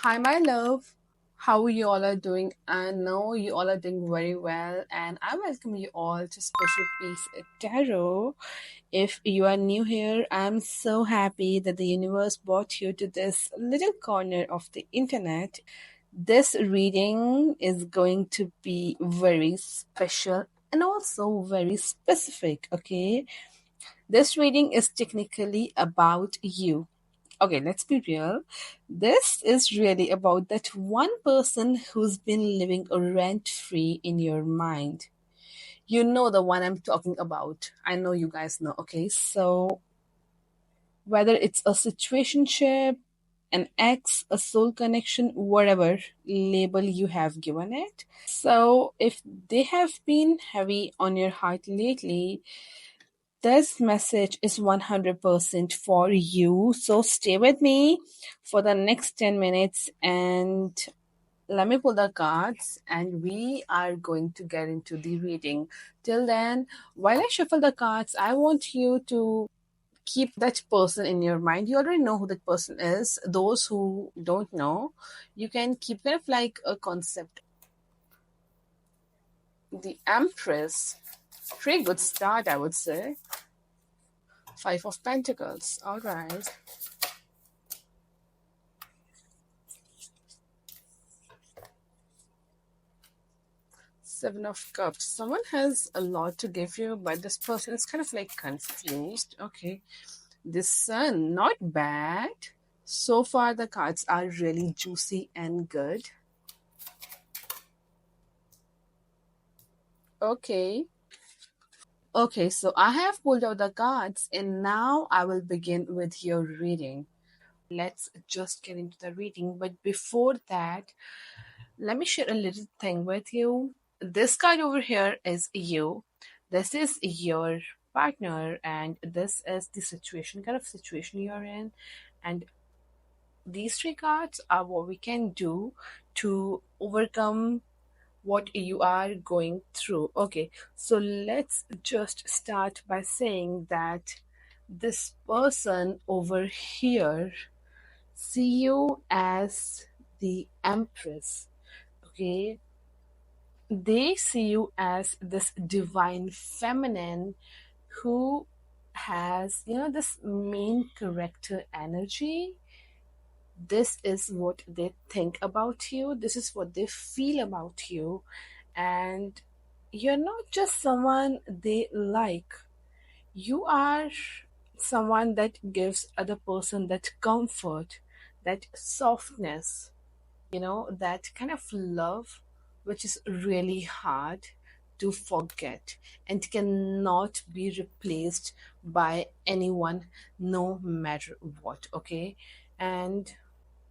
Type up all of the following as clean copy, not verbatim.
Hi, my love. How you all are doing? I know you all are doing very well, and I welcome you all to Special Peace Tarot. If you are new here, I'm so happy that the universe brought you to this little corner of the internet. This reading is going to be very special and also very specific, okay? This reading is technically about you. Okay, let's be real. This is really about that one person who's been living rent free in your mind. You know the one I'm talking about. I know you guys know. Okay, so whether it's a situationship, an ex, a soul connection, whatever label you have given it. So if they have been heavy on your heart lately, this message is 100% for you. So stay with me for the next 10 minutes and let me pull the cards and we are going to get into the reading. Till then, while I shuffle the cards, I want you to keep that person in your mind. You already know who that person is. Those who don't know, you can keep kind of like a concept. The Empress. Pretty good start, I would say. Five of Pentacles. All right. Seven of Cups. Someone has a lot to give you, but this person is kind of like confused. Okay. The Sun, not bad. So far, the cards are really juicy and good. Okay. Okay, so I have pulled out the cards and now I will begin with your reading. Let's just get into the reading. But before that, let me share a little thing with you. This card over here is you. This is your partner, and this is the situation, kind of situation you're in. And these three cards are what we can do to overcome what you are going through. Okay, so let's just start by saying that this person over here see you as the Empress. Okay, they see you as this divine feminine who has, this main character energy. This is what they think about you, this is what they feel about you, and you're not just someone they like. You are someone that gives other person that comfort, that softness, that kind of love which is really hard to forget and cannot be replaced by anyone, no matter what. Okay, and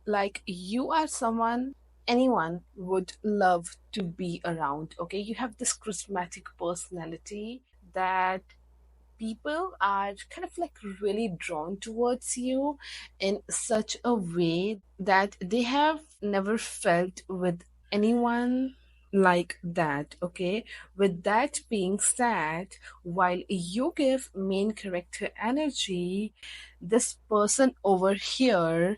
like you are someone anyone would love to be around. Okay, you have this charismatic personality that people are kind of like really drawn towards you in such a way that they have never felt with anyone like that. Okay, with that being said, while you give main character energy, this person over here,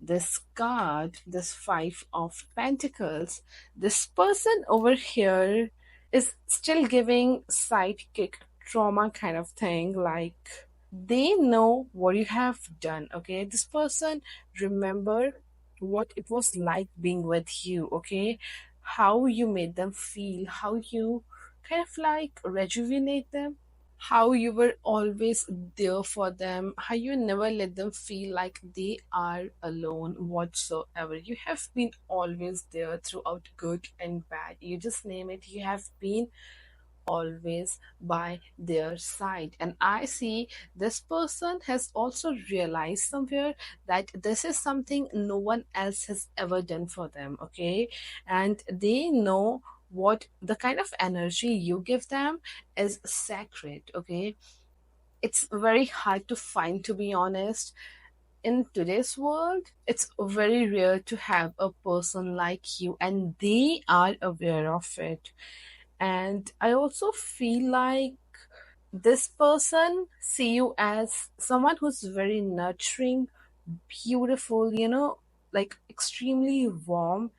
this card, this Five of Pentacles, this person over here is still giving sidekick trauma kind of thing. Like they know what you have done. Okay, this person remember what it was like being with you. Okay, how you made them feel, how you kind of like rejuvenate them, how you were always there for them, how you never let them feel like they are alone whatsoever. You have been always there throughout good and bad. You just name it, you have been always by their side. And I see this person has also realized somewhere that this is something no one else has ever done for them. Okay, and they know what the kind of energy you give them is sacred. Okay, it's very hard to find, to be honest. In today's world, it's very rare to have a person like you, and they are aware of it. And I also feel like this person see you as someone who's very nurturing, beautiful, like extremely warm,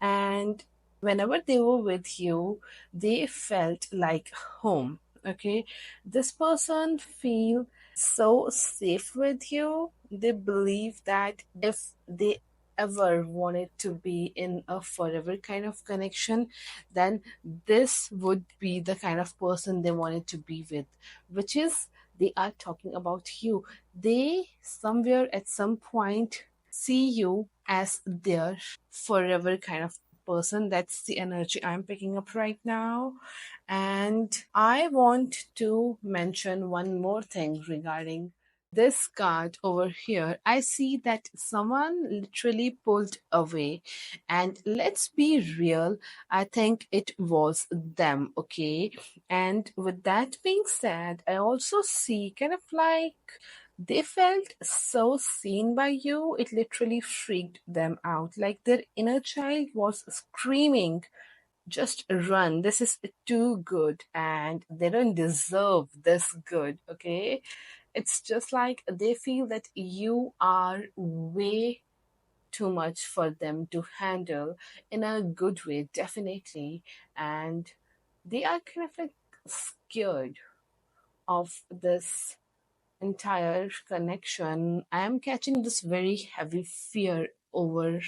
and whenever they were with you, they felt like home. Okay, this person feel so safe with you. They believe that if they ever wanted to be in a forever kind of connection, then this would be the kind of person they wanted to be with, which is they are talking about you. They somewhere at some point see you as their forever kind of person. That's the energy I'm picking up right now. And I want to mention one more thing regarding this card over here. I see that someone literally pulled away, and let's be real, I think it was them, okay? And with that being said, I also see kind of like they felt so seen by you, it literally freaked them out. Like their inner child was screaming, just run. This is too good, and they don't deserve this good, okay? It's just like they feel that you are way too much for them to handle in a good way, definitely. And they are kind of like scared of this entire connection. I am catching this very heavy fear over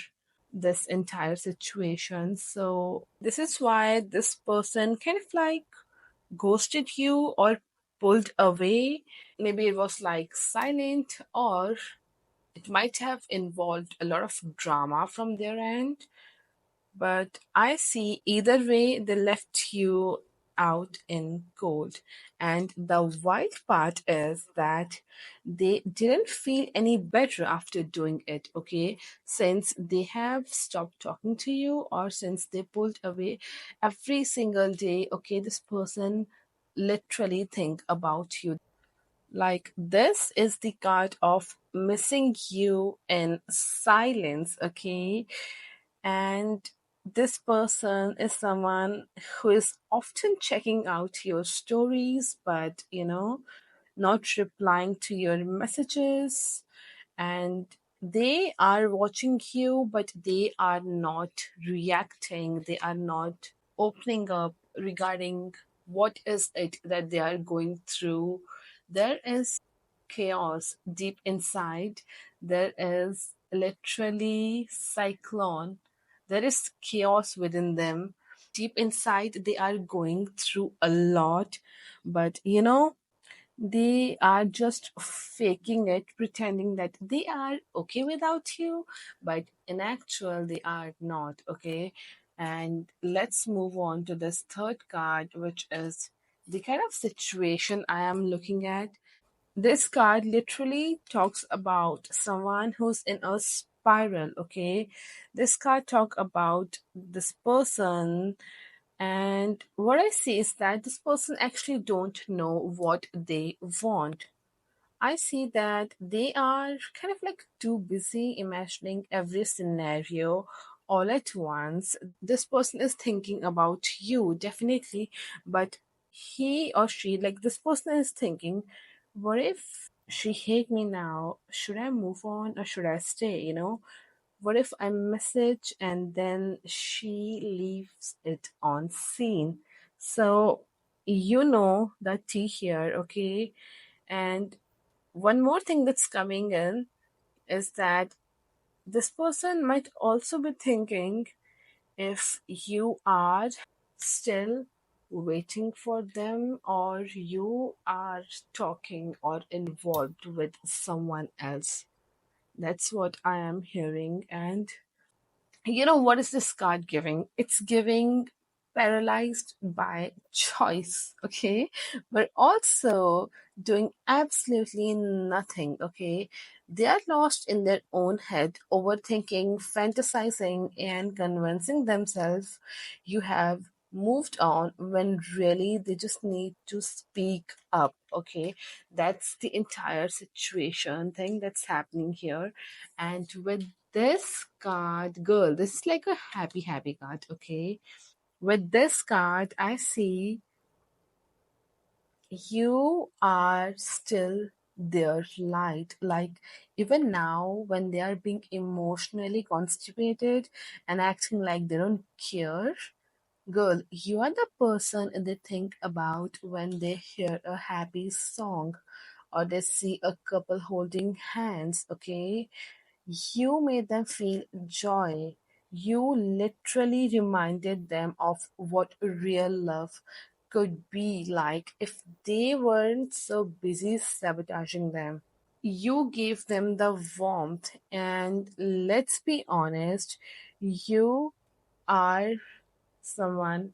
this entire situation. So, this is why this person kind of like ghosted you or pulled away. Maybe it was like silent, or it might have involved a lot of drama from their end. But I see either way, they left you out in cold. And the wild part is that they didn't feel any better after doing it, okay? Since they have stopped talking to you, or since they pulled away every single day, okay, this person literally think about you. Like this is the card of missing you in silence, okay? And this person is someone who is often checking out your stories, but not replying to your messages. And they are watching you, but they are not reacting. They are not opening up regarding what is it that they are going through. There is chaos deep inside. There is literally cyclone. There is chaos within them. Deep inside, they are going through a lot, but they are just faking it, pretending that they are okay without you, but in actual, they are not, okay? And let's move on to this third card, which is the kind of situation I am looking at. This card literally talks about someone who's in a spiral, okay? This card talk about this person, and what I see is that this person actually don't know what they want. I see that they are kind of like too busy imagining every scenario all at once. This person is thinking about you, definitely, but he or she, like this person is thinking, what if she hate me now? Should I move on or should I stay? What if I message and then she leaves it on scene? So, the tea here, okay? And one more thing that's coming in is that this person might also be thinking if you are still waiting for them or you are talking or involved with someone else. That's what I am hearing. And what is this card giving? It's giving paralyzed by choice, okay? But also doing absolutely nothing, okay? They are lost in their own head, overthinking, fantasizing, and convincing themselves you have moved on when really they just need to speak up, okay? That's the entire situation thing that's happening here. And with this card, girl, this is like a happy, happy card, okay? With this card, I see you are still their light. Like, even now, when they are being emotionally constipated and acting like they don't care, girl, you are the person they think about when they hear a happy song or they see a couple holding hands, okay? You made them feel joy. You literally reminded them of what real love could be like if they weren't so busy sabotaging them. You gave them the warmth, and let's be honest, you are someone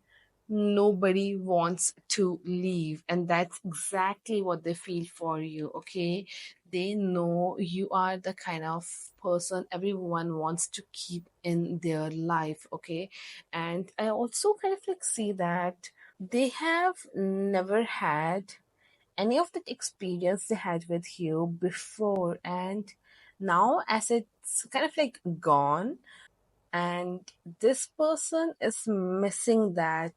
nobody wants to leave, and that's exactly what they feel for you. Okay, they know you are the kind of person everyone wants to keep in their life. Okay, and I also kind of like see that they have never had any of the experience they had with you before, and now as it's kind of like gone, and this person is missing that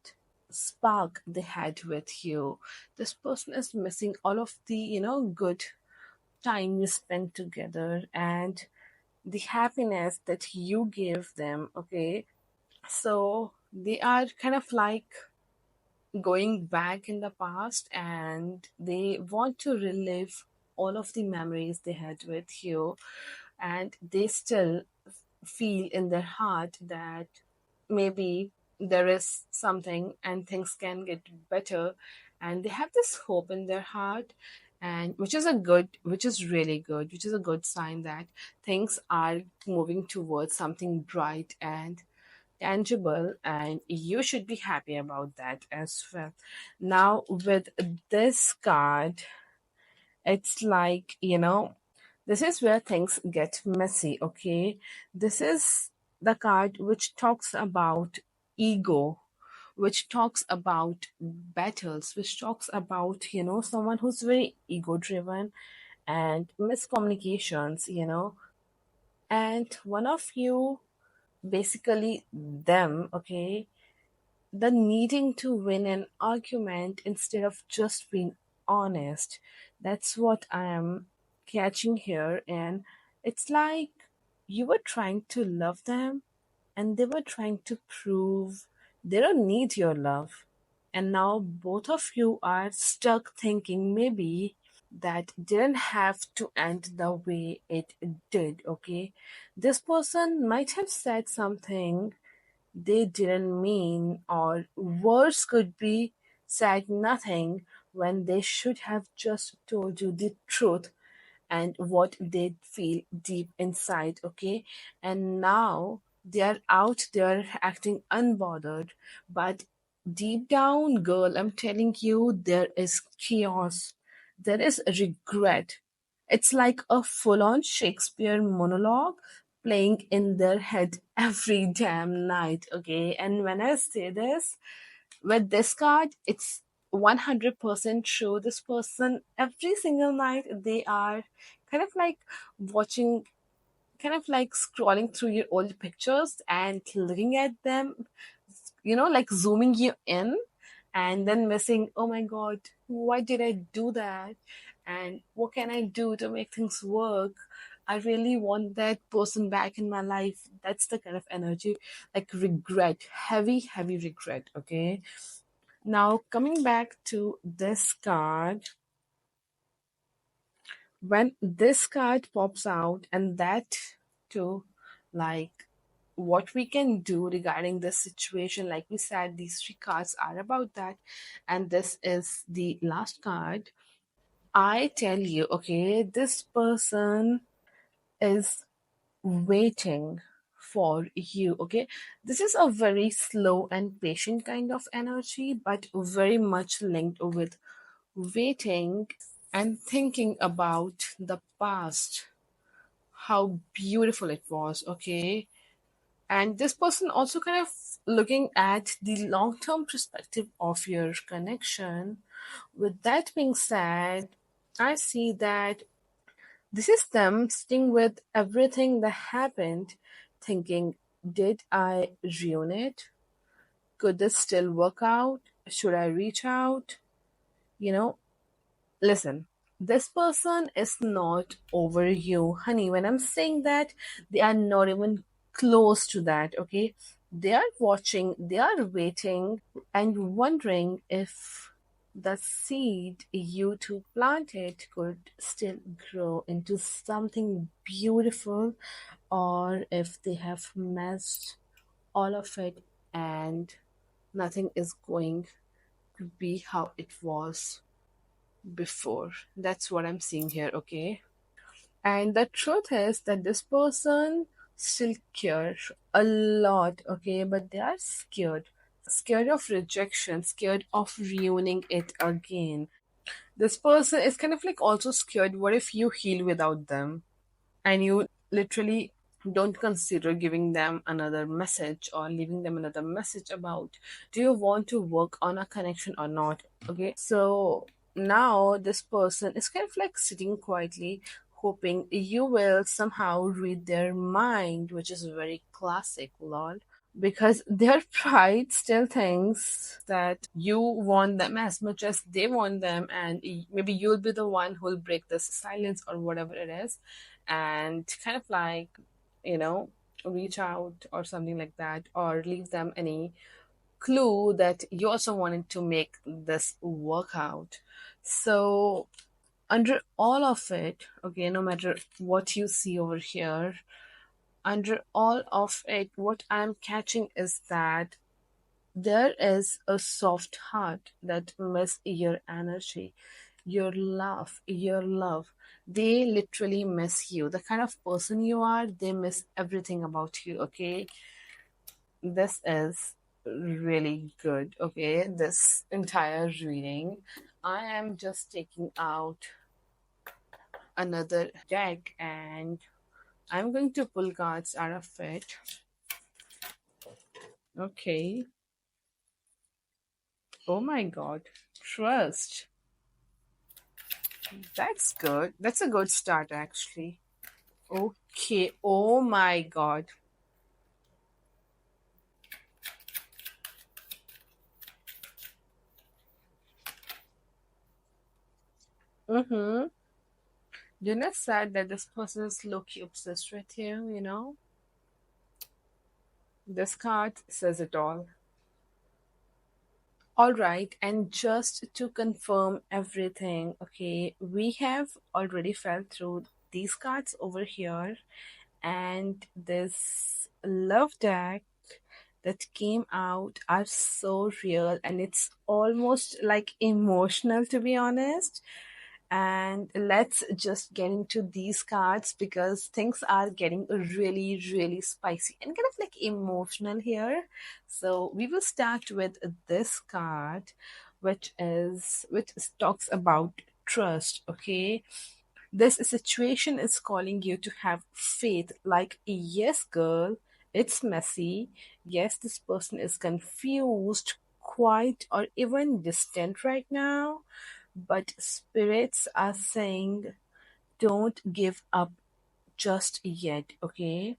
spark they had with you. This person is missing all of the good time you spent together and the happiness that you gave them. Okay, so they are kind of like going back in the past, and they want to relive all of the memories they had with you, and they still feel in their heart that maybe there is something and things can get better, and they have this hope in their heart, and which is really good, which is a good sign that things are moving towards something bright and tangible, and you should be happy about that as well. Now with this card, it's like, this is where things get messy. Okay, this is the card which talks about ego, which talks about battles, which talks about someone who's very ego driven and miscommunications, and one of you, basically them, okay, the needing to win an argument instead of just being honest. That's what I am catching here. And it's like you were trying to love them and they were trying to prove they don't need your love. And now both of you are stuck thinking maybe that didn't have to end the way it did, okay? This person might have said something they didn't mean, or worse could be said nothing when they should have just told you the truth and what they feel deep inside, okay? And now they are out there acting unbothered, but deep down, girl, I'm telling you, there is chaos, there is regret. It's like a full on Shakespeare monologue playing in their head every damn night, okay? And when I say this, with this card, it's 100% true. This person, every single night, they are kind of like watching, kind of like scrolling through your old pictures and looking at them, like zooming you in and then missing, oh my God, why did I do that? And what can I do to make things work? I really want that person back in my life. That's the kind of energy, like regret, heavy, heavy regret, okay? Now, coming back to this card, when this card pops out, and that too, like what we can do regarding this situation, like we said, these three cards are about that, and this is the last card. I tell you, okay, this person is waiting for you, okay? This is a very slow and patient kind of energy, but very much linked with waiting and thinking about the past, how beautiful it was, okay? And this person also kind of looking at the long term perspective of your connection. With that being said, I see that this is them sitting with everything that happened, thinking, did I ruin it? Could this still work out? Should I reach out? You know, listen. This person is not over you, honey. When I'm saying that, they are not even close to that, okay? They are watching, they are waiting, and wondering if the seed you two planted could still grow into something beautiful, or if they have messed all of it and nothing is going to be how it was before. That's what I'm seeing here, okay? And the truth is that this person still cares a lot, okay? But they are scared. Scared of rejection, scared of ruining it again. This person is kind of like also scared. What if you heal without them? And you literally don't consider giving them another message or leaving them another message about, do you want to work on a connection or not? Okay, so now this person is kind of like sitting quietly, hoping you will somehow read their mind, which is very classic, lol, because their pride still thinks that you want them as much as they want them, and maybe you'll be the one who'll break this silence or whatever it is, and kind of like, you know, reach out or something like that, or leave them any clue that you also wanted to make this work out. So, under all of it, okay, no matter what you see over here, under all of it, what I'm catching is that there is a soft heart that miss your energy, your love. They literally miss you. The kind of person you are, they miss everything about you, okay? This is really good, okay? This entire reading. I am just taking out another deck and I'm going to pull cards out of it. Okay. Oh my god. Trust. That's good. That's a good start, actually. Okay. Oh my god. Mm-hmm. You're not sad that this person is low-key obsessed with you, you know? This card says it all. All right, and just to confirm everything, okay, we have already felt through these cards over here, and this love deck that came out are so real, and it's almost like emotional, to be honest. And let's just get into these cards because things are getting really, really spicy and kind of like emotional here. So we will start with this card, which talks about trust. Okay, this situation is calling you to have faith. Like, yes, girl, it's messy. Yes, this person is confused, quiet, or even distant right now, but spirits are saying, don't give up just yet, okay?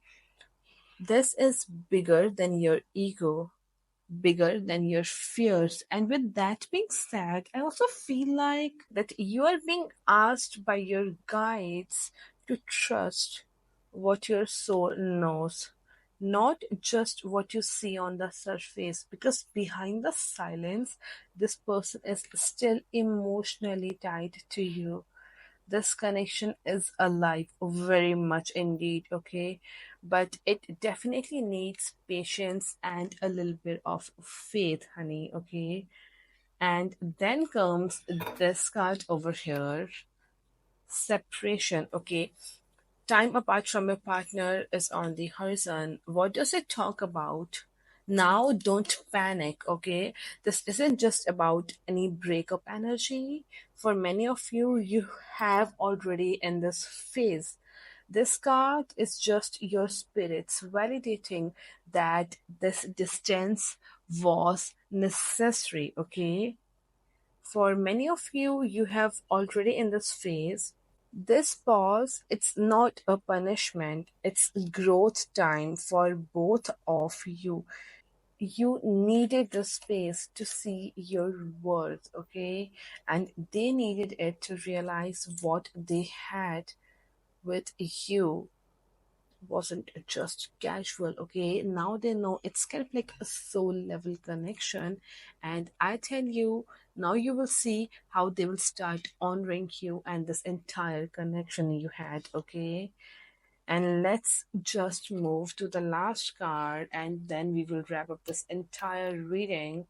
This is bigger than your ego, bigger than your fears. And with that being said, I also feel like that you are being asked by your guides to trust what your soul knows, not just what you see on the surface, because behind the silence, this person is still emotionally tied to you. This connection is alive, very much indeed, okay? But it definitely needs patience and a little bit of faith, honey, okay? And then comes this card over here, separation, okay? Time apart from your partner is on the horizon. What does it talk about? Now, don't panic, okay? This isn't just about any breakup energy. For many of you, you have already in this phase. This card is just your spirits validating that this distance was necessary, okay? For many of you, you have already in this phase. This pause, it's not a punishment, it's growth time for both of you. You needed the space to see your worth, okay? And they needed it to realize what they had with you wasn't just casual, okay? Now they know it's kind of like a soul level connection. And I tell you, now you will see how they will start honoring you and this entire connection you had, okay? And let's just move to the last card and then we will wrap up this entire reading.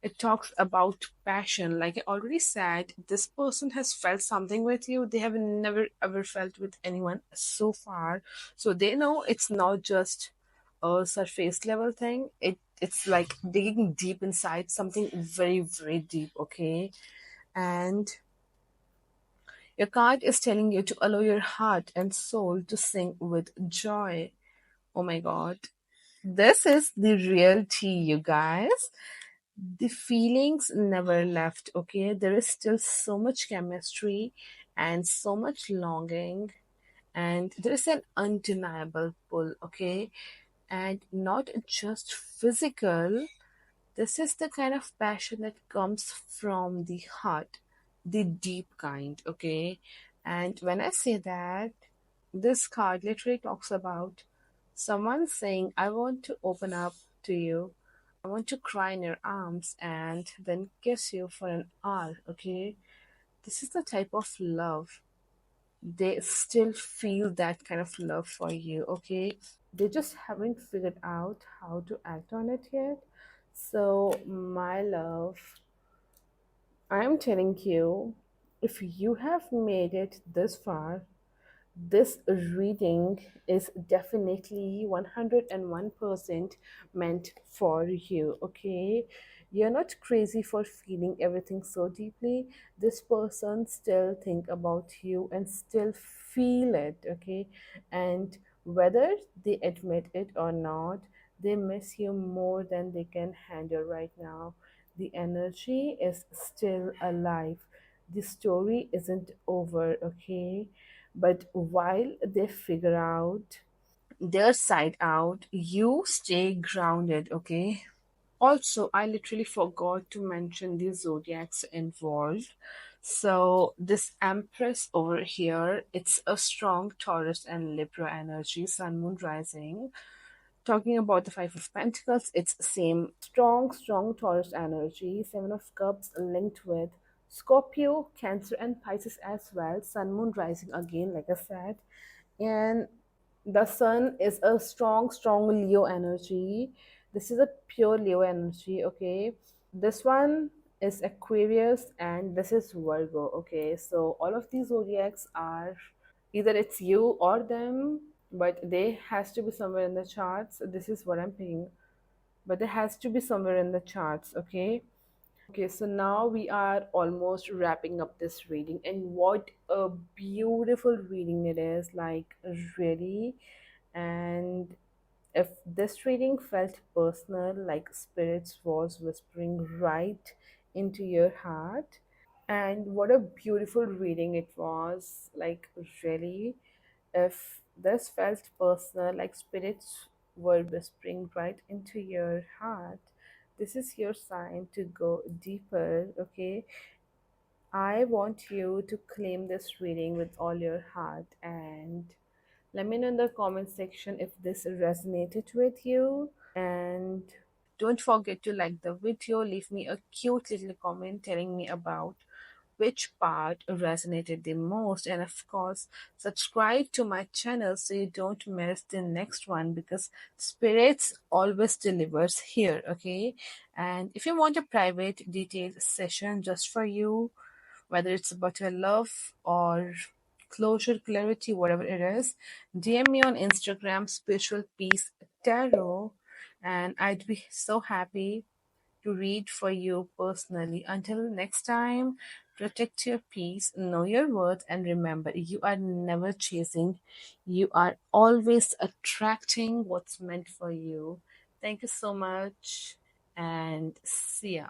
It talks about passion. Like I already said, this person has felt something with you they have never ever felt with anyone so far. So they know it's not just a surface level thing. It's like digging deep inside something very, very deep, okay? And your card is telling you to allow your heart and soul to sing with joy. Oh my god. This is the real tea, you guys. The feelings never left, okay? There is still so much chemistry and so much longing, and there is an undeniable pull, okay? And not just physical, this is the kind of passion that comes from the heart, the deep kind, okay? And when I say that, this card literally talks about someone saying, I want to open up to you. I want to cry in your arms and then kiss you for an hour, okay? This is the type of love. They still feel that kind of love for you, okay? They just haven't figured out how to act on it yet. So, my love, I'm telling you, if you have made it this far, this reading is definitely 101% meant for you, okay? You're not crazy for feeling everything so deeply. This person still think about you and still feel it, okay? And whether they admit it or not, they miss you more than they can handle right now. The energy is still alive. The story isn't over, okay? But while they figure out their side out, you stay grounded, okay? Also, I literally forgot to mention the zodiacs involved. So, this Empress over here, it's a strong Taurus and Libra energy, Sun, Moon, Rising. Talking about the Five of Pentacles, it's same strong, strong Taurus energy, Seven of Cups linked with Scorpio, Cancer, and Pisces as well. Sun, Moon, Rising again, like I said. And the Sun is a strong, strong Leo energy. This is a pure Leo energy, okay? This one is Aquarius and this is Virgo, okay? So all of these zodiacs are either it's you or them, but they has to be somewhere in the charts. This is what I'm picking, but there has to be somewhere in the charts, okay? Okay, so now we are almost wrapping up this reading, and what a beautiful reading it is, like really. And if this reading felt personal, like spirits was whispering right into your heart, and what a beautiful reading it was, like really. If this felt personal, like spirits were whispering right into your heart, this is your sign to go deeper, okay? I want you to claim this reading with all your heart and let me know in the comment section if this resonated with you. And don't forget to like the video, leave me a cute little comment telling me about which part resonated the most, and of course subscribe to my channel so you don't miss the next one, because spirits always delivers here, okay? And if you want a private detailed session just for you, whether it's about your love or closure, clarity, whatever it is, DM me on Instagram, Spiritual Peace Tarot, and I'd be so happy to read for you personally. Until next time, protect your peace, know your worth, and remember you are never chasing, you are always attracting what's meant for you. Thank you so much, and see ya.